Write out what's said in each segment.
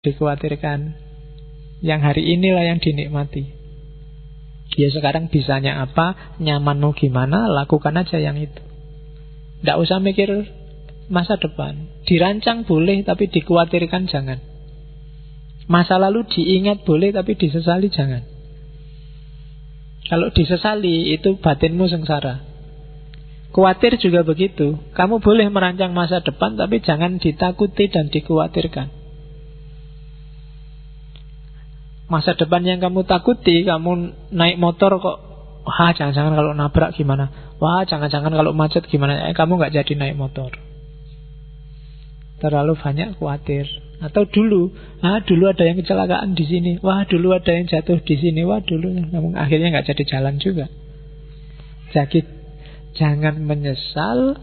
dikhawatirkan. Yang hari inilah yang dinikmati. Ya sekarang bisanya apa, nyamanmu gimana, lakukan aja yang itu. Tidak usah mikir masa depan. Dirancang boleh, tapi dikhawatirkan jangan. Masa lalu diingat boleh, tapi disesali jangan. Kalau disesali, itu batinmu sengsara. Khawatir juga begitu. Kamu boleh merancang masa depan, tapi jangan ditakuti dan dikhawatirkan. Masa depan yang kamu takuti, kamu naik motor kok, wah jangan-jangan kalau nabrak gimana, wah jangan-jangan kalau macet gimana, kamu gak jadi naik motor. Terlalu banyak khawatir. Atau dulu ada yang kecelakaan di sini, wah dulu ada yang jatuh di sini, wah dulu, namun akhirnya gak jadi jalan juga. Jadi jangan menyesal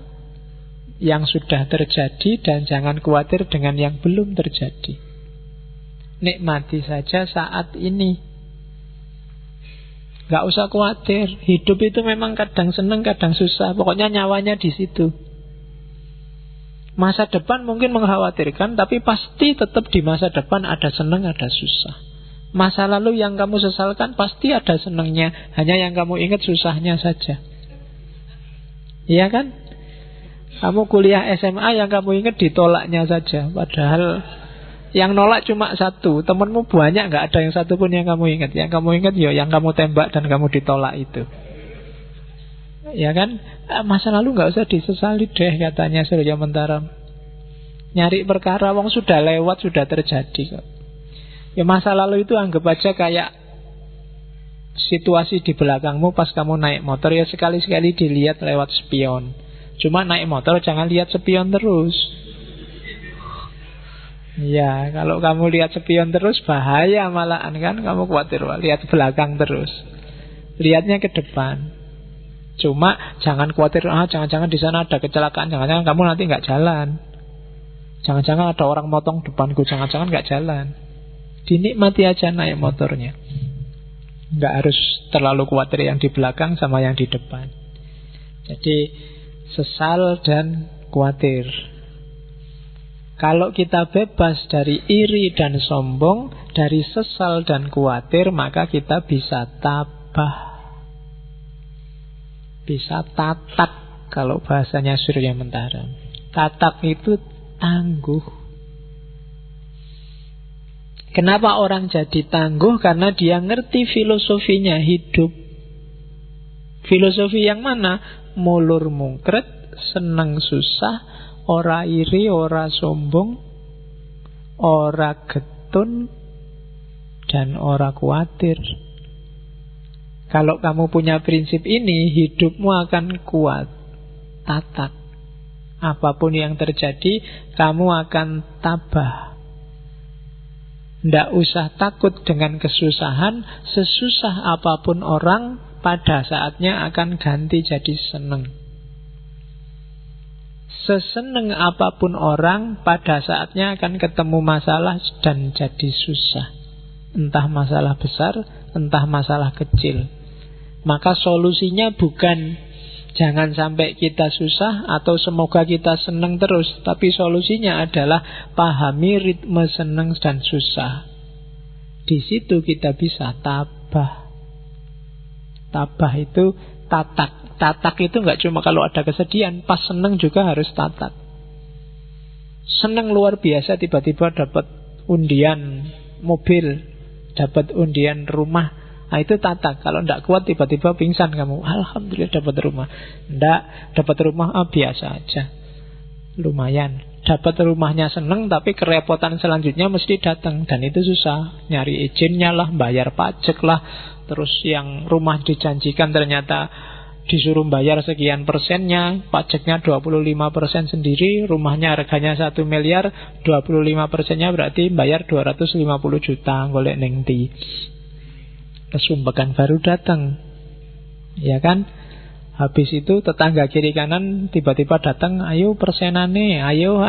yang sudah terjadi dan jangan khawatir dengan yang belum terjadi. Nikmati saja saat ini. Gak usah khawatir. Hidup itu memang kadang senang, kadang susah. Pokoknya nyawanya di situ. Masa depan mungkin mengkhawatirkan, tapi pasti tetap di masa depan ada senang, ada susah. Masa lalu yang kamu sesalkan pasti ada senangnya, hanya yang kamu ingat susahnya saja. Iya kan? Kamu kuliah SMA yang kamu ingat ditolaknya saja, padahal yang nolak cuma satu, temanmu banyak, gak ada yang satu pun yang kamu ingat. Yang kamu ingat ya yang kamu tembak dan kamu ditolak itu. Ya kan? Masa lalu gak usah disesali deh, katanya Surya Mentara. Nyari perkara wong sudah lewat, sudah terjadi kok. Ya masa lalu itu anggap aja kayak situasi di belakangmu pas kamu naik motor. Ya sekali-sekali dilihat lewat spion. Cuma naik motor jangan lihat spion terus. Ya, kalau kamu lihat spion terus bahaya malahan kan. Kamu khawatir, lihat belakang terus. Lihatnya ke depan. Cuma jangan khawatir, jangan-jangan di sana ada kecelakaan, jangan-jangan kamu nanti nggak jalan. Jangan-jangan ada orang motong depanku, jangan-jangan nggak jalan. Dinikmati aja naik motornya. Nggak harus terlalu khawatir yang di belakang sama yang di depan. Jadi sesal dan khawatir. Kalau kita bebas dari iri dan sombong, dari sesal dan khawatir, maka kita bisa tabah. Bisa tatak, kalau bahasanya Surya Mentara. Tatak itu tangguh. Kenapa orang jadi tangguh? Karena dia ngerti filosofinya hidup. Filosofi yang mana? Mulur mungkret, senang susah, ora iri, ora sombong, ora getun, dan ora khawatir. Kalau kamu punya prinsip ini, hidupmu akan kuat, tatak. Apapun yang terjadi, kamu akan tabah. Tidak usah takut dengan kesusahan. Sesusah apapun orang, pada saatnya akan ganti jadi seneng. Seseneng apapun orang, pada saatnya akan ketemu masalah dan jadi susah. Entah masalah besar, entah masalah kecil. Maka solusinya bukan jangan sampai kita susah atau semoga kita seneng terus. Tapi solusinya adalah pahami ritme seneng dan susah. Di situ kita bisa tabah. Tabah itu tatak. Tatak itu gak cuma kalau ada kesedihan, pas seneng juga harus tatak. Seneng luar biasa tiba-tiba dapat undian mobil, dapat undian rumah. Nah itu tatak. Kalau tidak kuat tiba-tiba pingsan kamu, alhamdulillah dapat rumah. Tidak dapat rumah, biasa aja, lumayan. Dapat rumahnya seneng, tapi kerepotan selanjutnya mesti datang. Dan itu susah, nyari izinnya lah, bayar pajak lah. Terus yang rumah dijanjikan ternyata disuruh bayar sekian persennya, pajaknya 25% sendiri, rumahnya harganya 1 miliar, 25%-nya berarti bayar 250 juta, golek neng di. Kesumpekan baru datang, ya kan? Habis itu tetangga kiri kanan tiba-tiba datang, ayo persenane, ayo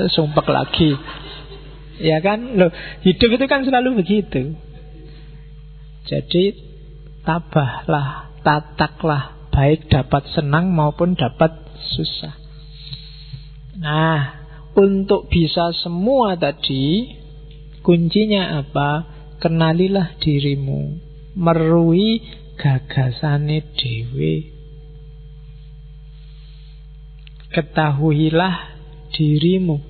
sumpek lagi. Ya kan? Loh, hidup itu kan selalu begitu. Jadi tabahlah, tataklah, baik dapat senang maupun dapat susah. Nah, untuk bisa semua tadi, Kuncinya apa? Kenalilah dirimu, merui gagasane dhewe. Ketahuilah dirimu.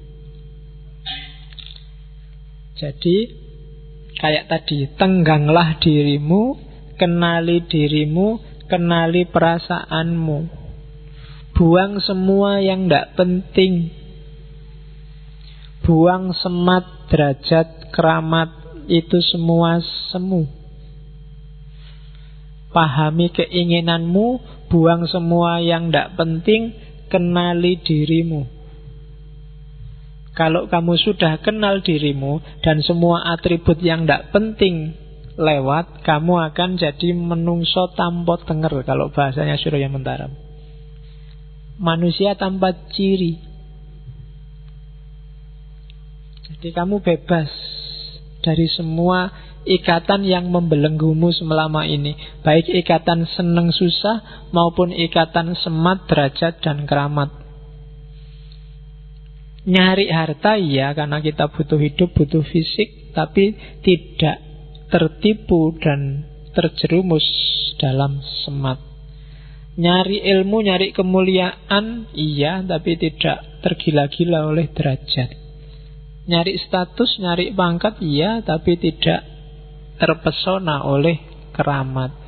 Jadi kayak tadi, tengganglah dirimu, kenali dirimu, kenali perasaanmu. Buang semua yang tidak penting. Buang semat, derajat, keramat, itu semua semu. Pahami keinginanmu, buang semua yang tidak penting, kenali dirimu. Kalau kamu sudah kenal dirimu dan semua atribut yang tidak penting lewat, kamu akan jadi menungso tanpa tenger, kalau bahasanya Surya Mentaram. Manusia tanpa ciri. Jadi kamu bebas dari semua ikatan yang membelenggumu selama ini, baik ikatan seneng susah maupun ikatan semat, derajat, dan keramat. Nyari harta iya, karena kita butuh hidup, butuh fisik, tapi tidak tertipu dan terjerumus dalam semat. Nyari ilmu, nyari kemuliaan iya, tapi tidak tergila-gila oleh derajat. Nyari status, nyari pangkat iya, tapi tidak terpesona oleh keramat.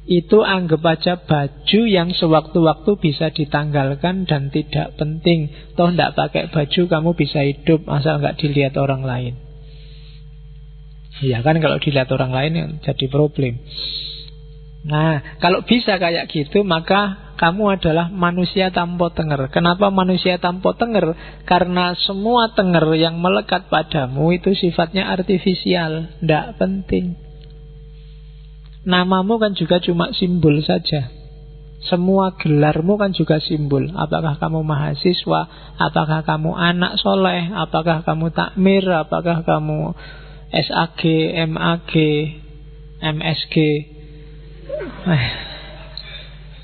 Itu anggap aja baju yang sewaktu-waktu bisa ditanggalkan dan tidak penting. Toh tidak pakai baju kamu bisa hidup asal nggak dilihat orang lain. Iya kan, kalau dilihat orang lain yang jadi problem. Nah, kalau bisa kayak gitu, maka kamu adalah manusia tanpa tenger. Kenapa manusia tanpa tenger? Karena semua tenger yang melekat padamu itu sifatnya artifisial, tidak penting. Namamu kan juga cuma simbol saja. Semua gelarmu kan juga simbol. Apakah kamu mahasiswa, apakah kamu anak soleh, apakah kamu takmir, apakah kamu SAG, MAG, MSG.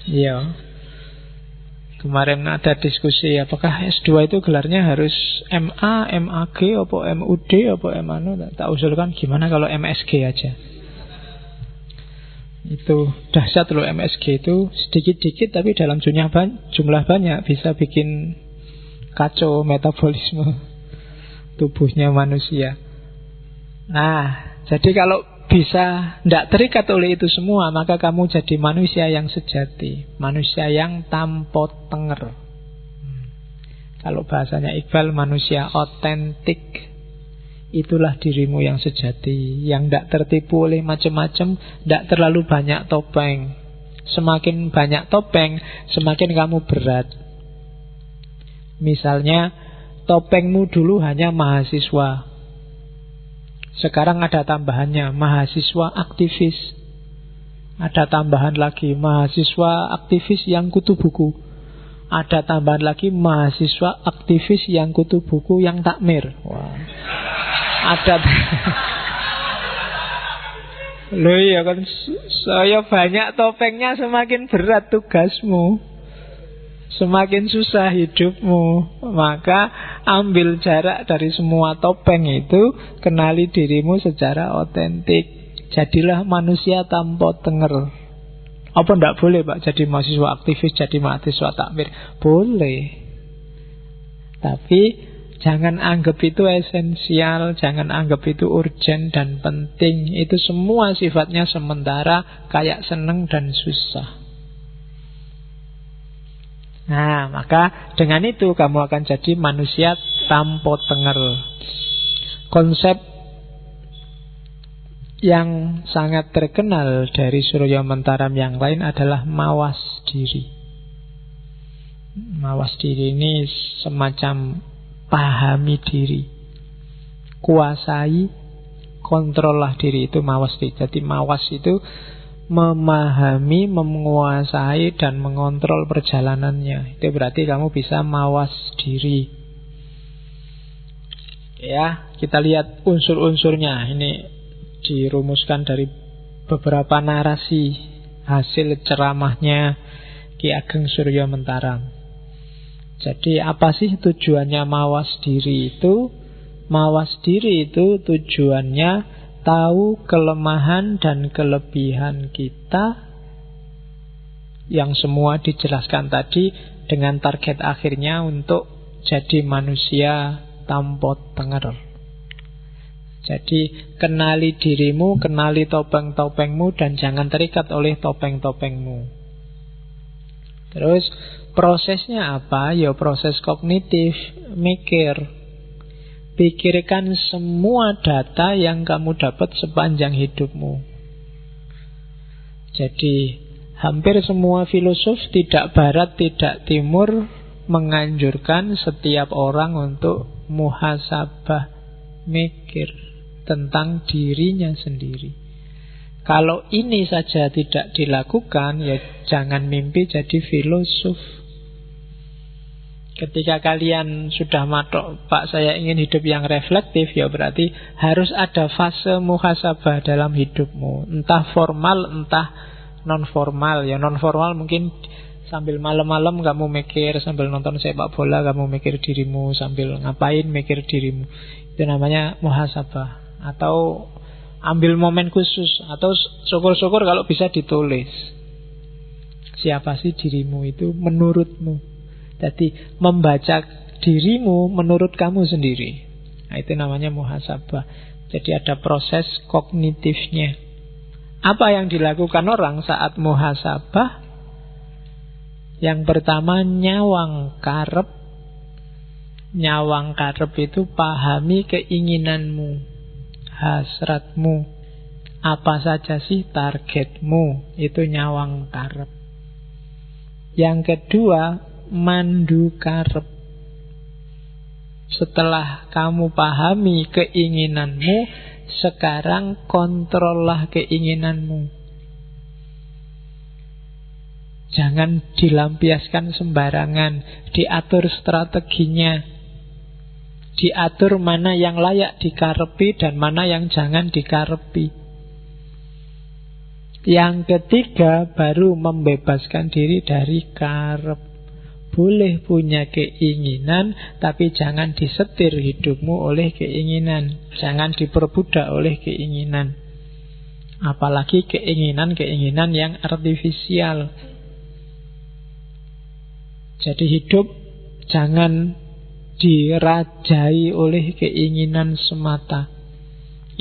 Iya. Kemarin ada diskusi apakah S2 itu gelarnya harus MA, MAG, apa MUD, apa MANO. Tak usulkan gimana kalau MSG aja. Itu dahsyat loh, MSG itu sedikit-dikit tapi dalam jumlah banyak bisa bikin kacau metabolisme tubuhnya manusia. Nah, jadi kalau bisa tidak terikat oleh itu semua, maka kamu jadi manusia yang sejati, manusia yang tanpa tenger. Kalau bahasanya Iqbal, manusia otentik. Itulah dirimu yang sejati, yang tidak tertipu oleh macam-macam, tidak terlalu banyak topeng. Semakin banyak topeng, semakin kamu berat. Misalnya, topengmu dulu hanya mahasiswa. Sekarang ada tambahannya, mahasiswa aktivis. Ada tambahan lagi, mahasiswa aktivis yang kutu buku. Ada tambahan lagi, mahasiswa aktivis yang kutu buku yang takmir. Wah. Ada. Loh iya kan, saya banyak topengnya, semakin berat tugasmu, semakin susah hidupmu. Maka ambil jarak dari semua topeng itu, kenali dirimu secara otentik. Jadilah manusia tanpa tenger. Apa enggak boleh Pak jadi mahasiswa aktivis, jadi mahasiswa takmir? Boleh. Tapi jangan anggap itu esensial, jangan anggap itu urgent dan penting. Itu semua sifatnya sementara, kayak seneng dan susah. Nah, maka dengan itu kamu akan jadi manusia tanpa tenger. Konsep yang sangat terkenal dari Surya Mentaram yang lain adalah mawas diri. Mawas diri ini semacam pahami diri, kuasai, kontrollah diri, itu mawas diri. Jadi mawas itu memahami, menguasai, dan mengontrol perjalanannya. Itu berarti kamu bisa mawas diri. Ya, kita lihat unsur-unsurnya. Ini dirumuskan dari beberapa narasi hasil ceramahnya Ki Ageng Surya Mentaram. Jadi apa sih tujuannya mawas diri itu? Mawas diri itu tujuannya tahu kelemahan dan kelebihan kita, yang semua dijelaskan tadi, dengan target akhirnya untuk jadi manusia tanpa tenger. Jadi kenali dirimu, kenali topeng-topengmu, dan jangan terikat oleh topeng-topengmu. Terus prosesnya apa? Ya proses kognitif, mikir. Pikirkan semua data yang kamu dapat sepanjang hidupmu. Jadi hampir semua filosof, tidak barat tidak timur, menganjurkan setiap orang untuk muhasabah, mikir tentang dirinya sendiri. Kalau ini saja tidak dilakukan, ya jangan mimpi jadi filosof. Ketika kalian sudah matok, Pak saya ingin hidup yang reflektif, ya berarti harus ada fase muhasabah dalam hidupmu. Entah formal, entah non-formal. Ya non-formal mungkin sambil malam-malam kamu mikir, sambil nonton sepak bola kamu mikir dirimu, sambil ngapain mikir dirimu. Itu namanya muhasabah. Atau ambil momen khusus, atau syukur-syukur kalau bisa ditulis. Siapa sih dirimu itu menurutmu? Jadi membaca dirimu menurut kamu sendiri. Nah, itu namanya muhasabah. Jadi ada proses kognitifnya. Apa yang dilakukan orang saat muhasabah? Yang pertama, nyawang karep. Nyawang karep itu pahami keinginanmu, hasratmu. Apa saja sih targetmu? Itu nyawang karep. Yang kedua, mandu karep. Setelah kamu pahami keinginanmu, sekarang kontrollah keinginanmu. Jangan dilampiaskan sembarangan, diatur strateginya. Diatur mana yang layak dikarepi dan mana yang jangan dikarepi. Yang ketiga, baru membebaskan diri dari karep. Boleh punya keinginan, tapi jangan disetir hidupmu oleh keinginan. Jangan diperbudak oleh keinginan. Apalagi keinginan-keinginan yang artifisial. Jadi hidup jangan dirajai oleh keinginan semata.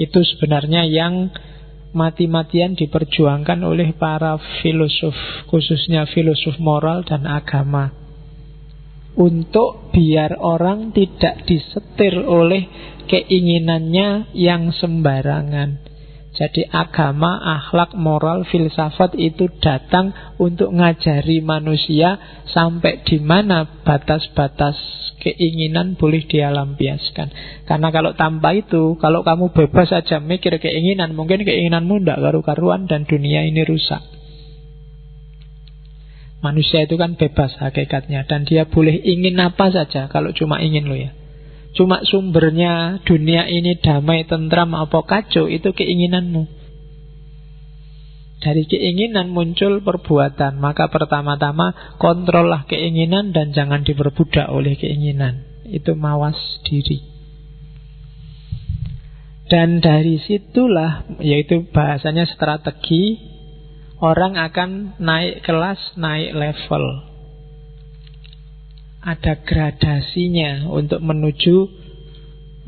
Itu sebenarnya yang mati-matian diperjuangkan oleh para filosof, khususnya filosof moral dan agama. Untuk biar orang tidak disetir oleh keinginannya yang sembarangan. Jadi agama, akhlak, moral, filsafat itu datang untuk ngajari manusia sampai di mana batas-batas keinginan boleh dia lampiaskan. Karena kalau tanpa itu, kalau kamu bebas saja mikir keinginan, mungkin keinginanmu tidak karu-karuan dan dunia ini rusak. Manusia itu kan bebas hakikatnya, dan dia boleh ingin apa saja kalau cuma ingin lo ya. Cuma sumbernya dunia ini damai, tentram, apa kacau, itu keinginanmu. Dari keinginan muncul perbuatan. Maka pertama-tama kontrollah keinginan dan jangan diperbudak oleh keinginan. Itu mawas diri. Dan dari situlah, yaitu bahasanya strategi, orang akan naik kelas, naik level. Ada gradasinya untuk menuju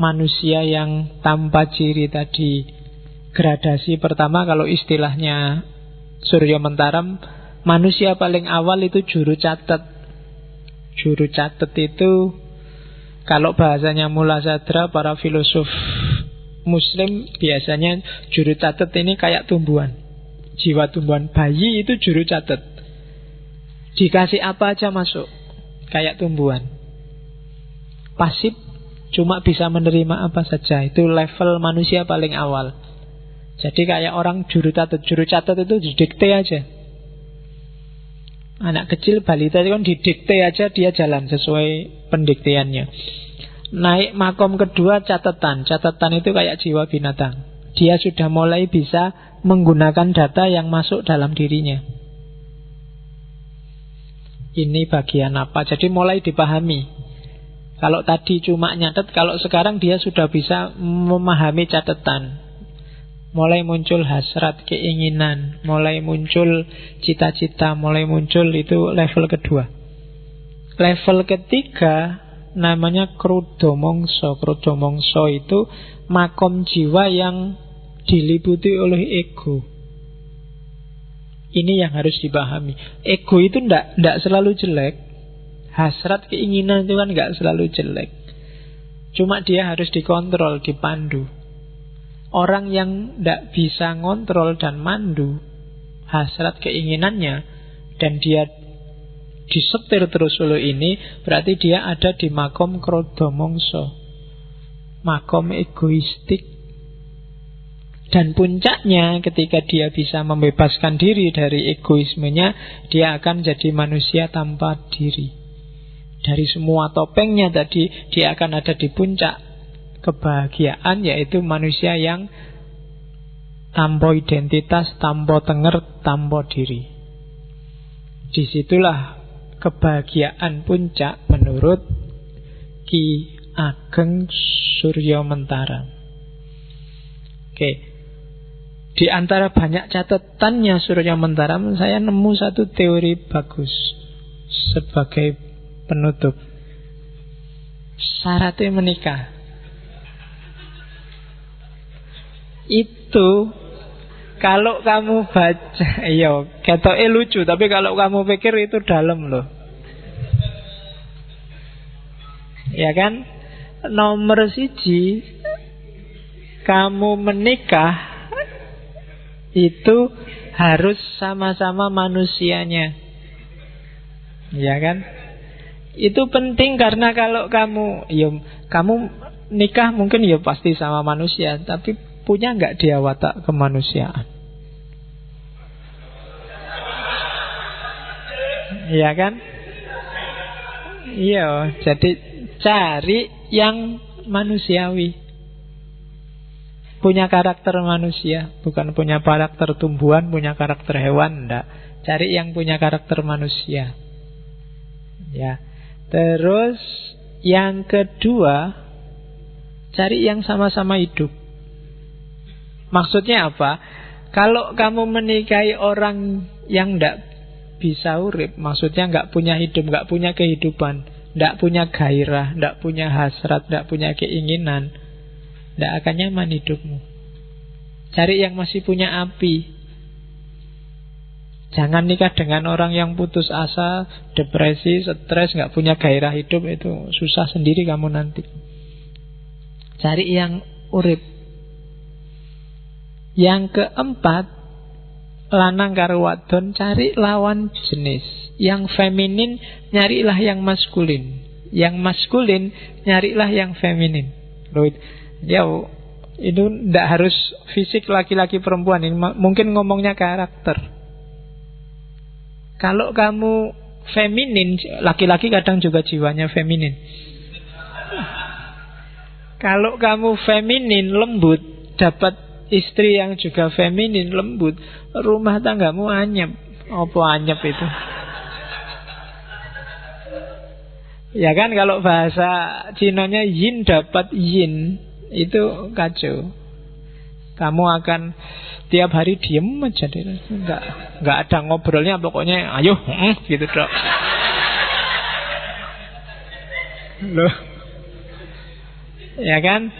manusia yang tanpa ciri tadi. Gradasi pertama, kalau istilahnya Surya Mentaram, manusia paling awal itu juru catat. Juru catat itu, kalau bahasanya Mula Sadra, para filosof Muslim biasanya juru catat ini kayak tumbuhan. Jiwa tumbuhan, bayi itu juru catat. Dikasih apa aja masuk. Kayak tumbuhan. Pasif, cuma bisa menerima apa saja. Itu level manusia paling awal. Jadi kayak orang juru catat. Juru catat itu didikte aja. Anak kecil, balita itu kan didikte aja, dia jalan sesuai pendikteannya. Naik makom kedua, catatan. Catatan itu kayak jiwa binatang. Dia sudah mulai bisa menggunakan data yang masuk dalam dirinya. Ini bagian apa? Jadi mulai dipahami. Kalau tadi cuma nyatet, kalau sekarang dia sudah bisa memahami catatan. Mulai muncul hasrat, keinginan, mulai muncul cita-cita, mulai muncul, itu level kedua. Level ketiga namanya krudo mongso. Krudo mongso itu makom jiwa yang diliputi oleh ego. Ini yang harus dipahami. Ego itu ndak selalu jelek. Hasrat, keinginan itu kan nggak selalu jelek. Cuma dia harus dikontrol, dipandu. Orang yang ndak bisa ngontrol dan mandu hasrat keinginannya, dan dia disetir terus oleh ini, berarti dia ada di makom krodha mongso, makom egoistik. Dan puncaknya ketika dia bisa membebaskan diri dari egoismenya, dia akan jadi manusia tanpa diri. Dari semua topengnya tadi, dia akan ada di puncak kebahagiaan, yaitu manusia yang tanpa identitas, tanpa tenger, tanpa diri. Disitulah kebahagiaan puncak menurut Ki Ageng Suryamentara. Oke. Di antara banyak catatannya Suryamentara, saya nemu satu teori bagus sebagai penutup. Syaratnya menikah itu, kalau kamu baca, iya, ketoke lucu, tapi kalau kamu pikir itu dalam loh. Ya kan? Nomor 1, kamu menikah itu harus sama-sama manusianya. Ya kan? Itu penting karena kalau kamu nikah mungkin ya pasti sama manusia, tapi punya nggak dia watak kemanusiaan? Iya kan? Iya, jadi cari yang manusiawi, punya karakter manusia, bukan punya karakter tumbuhan, punya karakter hewan, enggak. Cari yang punya karakter manusia. Ya. Terus yang kedua, cari yang sama-sama hidup. Maksudnya apa? Kalau kamu menikahi orang yang tidak bisa urip, maksudnya nggak punya hidup, nggak punya kehidupan, nggak punya gairah, nggak punya hasrat, nggak punya keinginan, nggak akan nyaman hidupmu. Cari yang masih punya api. Jangan nikah dengan orang yang putus asa, depresi, stres, nggak punya gairah hidup. Itu susah sendiri kamu nanti. Cari yang urip. Yang keempat, lanang karo wadon, cari lawan jenis. Yang feminin, nyarilah yang maskulin. Yang maskulin, nyarilah yang feminin. Loh, ya, itu tidak harus fisik laki-laki perempuan. Ini mungkin ngomongnya karakter. Kalau kamu feminin, laki-laki kadang juga jiwanya feminin. Kalau kamu feminin, lembut, dapat istri yang juga feminin, lembut, rumah tanggamu anyep. Apa anyep itu? Ya kan, kalau bahasa Cinanya yin dapat yin, itu kacau. Kamu akan tiap hari diem aja deh. Nggak ada ngobrolnya, pokoknya ayo gitu dok. Loh, ya kan?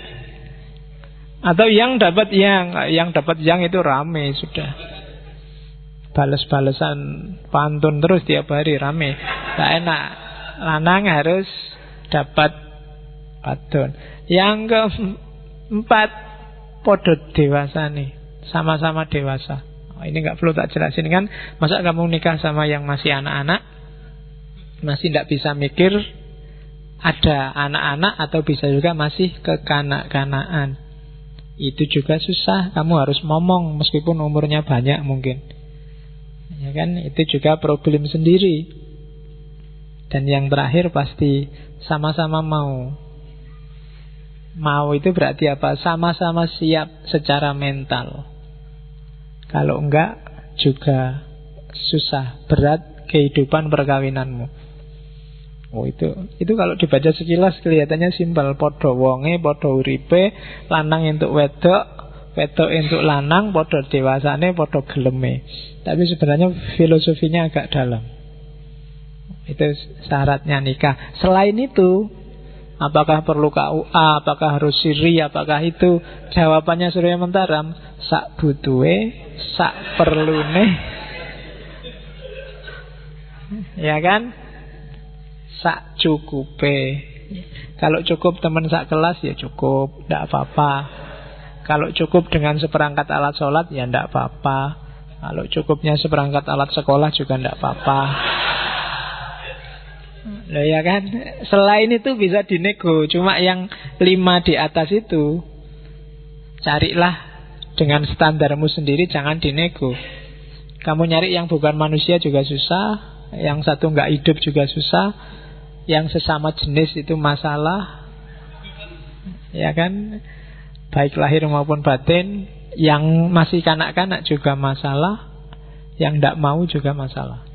Atau yang dapat yang itu rame sudah. Bales-balesan pantun terus tiap hari rame. Nggak enak. Lanang harus dapat wadon. Yang keempat, podo dewasa nih, sama-sama dewasa. Ini nggak perlu tak jelasin kan. Masa kamu nikah sama yang masih anak-anak, masih tidak bisa mikir, ada anak-anak, atau bisa juga masih kekanak-kanaan. Itu juga susah. Kamu harus ngomong meskipun umurnya banyak mungkin. Ya kan, itu juga problem sendiri. Dan yang terakhir pasti sama-sama mau. Mau itu berarti apa? Sama-sama siap secara mental. Kalau enggak juga susah, berat kehidupan perkawinanmu. Oh itu kalau dibaca sekilas kelihatannya simpel. Podo wonge, podo uripe, lanang entuk wedok, wedok entuk lanang, podo dewasane, podo geleme. Tapi sebenarnya filosofinya agak dalam. Itu syaratnya nikah. Selain itu, apakah perlu KUA, apakah harus siri, apakah itu? Jawabannya Surya Mentaram, sak butuhe, sak perlune. Ya kan? Sak cukupe. Kalau cukup teman sak kelas ya cukup, tidak apa-apa. Kalau cukup dengan seperangkat alat sholat ya tidak apa-apa. Kalau cukupnya seperangkat alat sekolah juga tidak apa-apa. Loh ya kan? Selain itu bisa dinego. Cuma yang 5 di atas itu carilah dengan standarmu sendiri, jangan dinego. Kamu nyari yang bukan manusia juga susah, yang satu nggak hidup juga susah, yang sesama jenis itu masalah. Ya kan? Baik lahir maupun batin. Yang masih kanak-kanak juga masalah, yang tidak mau juga masalah.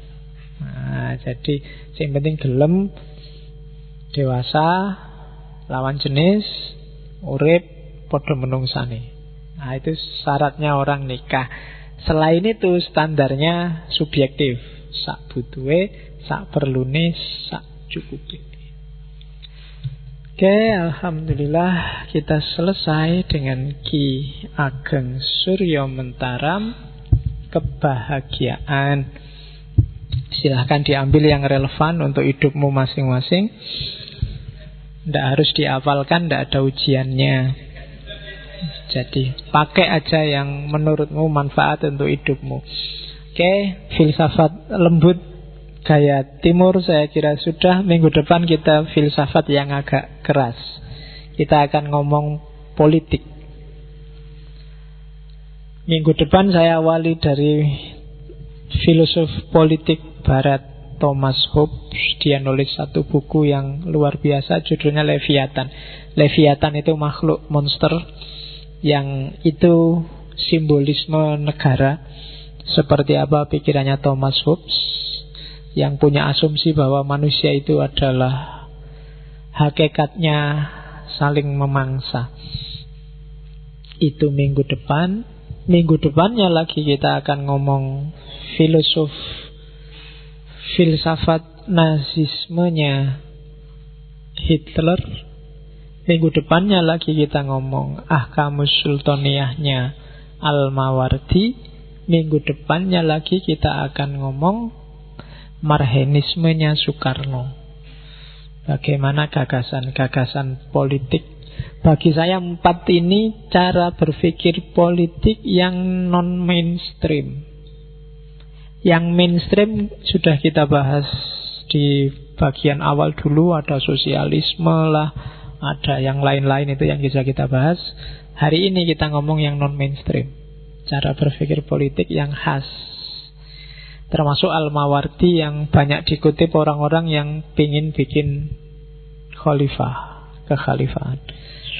Nah, jadi yang penting gelem, dewasa, lawan jenis, urip, podo menungsane. Nah itu syaratnya orang nikah. Selain itu standarnya subjektif. Sak butuhe, sak perlune, sak cukupi. Oke, alhamdulillah kita selesai dengan Ki Ageng Surya Mentaram, kebahagiaan. Silahkan diambil yang relevan untuk hidupmu masing-masing. Tidak harus dihafalkan, tidak ada ujiannya. Jadi pakai aja yang menurutmu manfaat untuk hidupmu. Oke, filsafat lembut gaya timur saya kira sudah. Minggu depan kita filsafat yang agak keras. Kita akan ngomong politik. Minggu depan saya awali dari filosof politik Barat Thomas Hobbes. Dia nulis satu buku yang luar biasa, judulnya Leviathan. Leviathan itu makhluk monster yang itu simbolisme negara. Seperti apa pikirannya Thomas Hobbes, yang punya asumsi bahwa manusia itu adalah hakikatnya saling memangsa. Itu minggu depan. Minggu depannya lagi kita akan ngomong filsafat nazismenya Hitler. Minggu depannya lagi kita ngomong Ahkamus Sultaniyahnya Al-Mawardi. Minggu depannya lagi kita akan ngomong Marxismenya Soekarno. Bagaimana gagasan-gagasan politik. Bagi saya 4 ini cara berpikir politik yang non-mainstream. Yang mainstream sudah kita bahas di bagian awal dulu. Ada sosialisme lah, ada yang lain-lain itu yang bisa kita bahas. Hari ini kita ngomong yang non-mainstream, cara berpikir politik yang khas. Termasuk Al-Mawardi yang banyak dikutip orang-orang yang pingin bikin khalifah, kekhalifahan.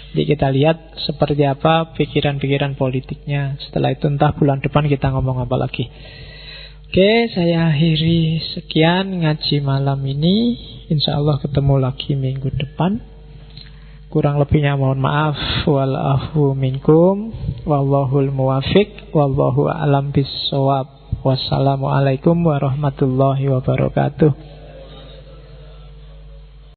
Jadi kita lihat seperti apa pikiran-pikiran politiknya. Setelah itu entah bulan depan kita ngomong apa lagi. Oke, saya akhiri sekian ngaji malam ini. Insya Allah ketemu lagi minggu depan. Kurang lebihnya mohon maaf. Wal-afu minkum. Wallahul muwafiq. Wallahu a'lam bis-shawab. Wassalamualaikum warahmatullahi wabarakatuh.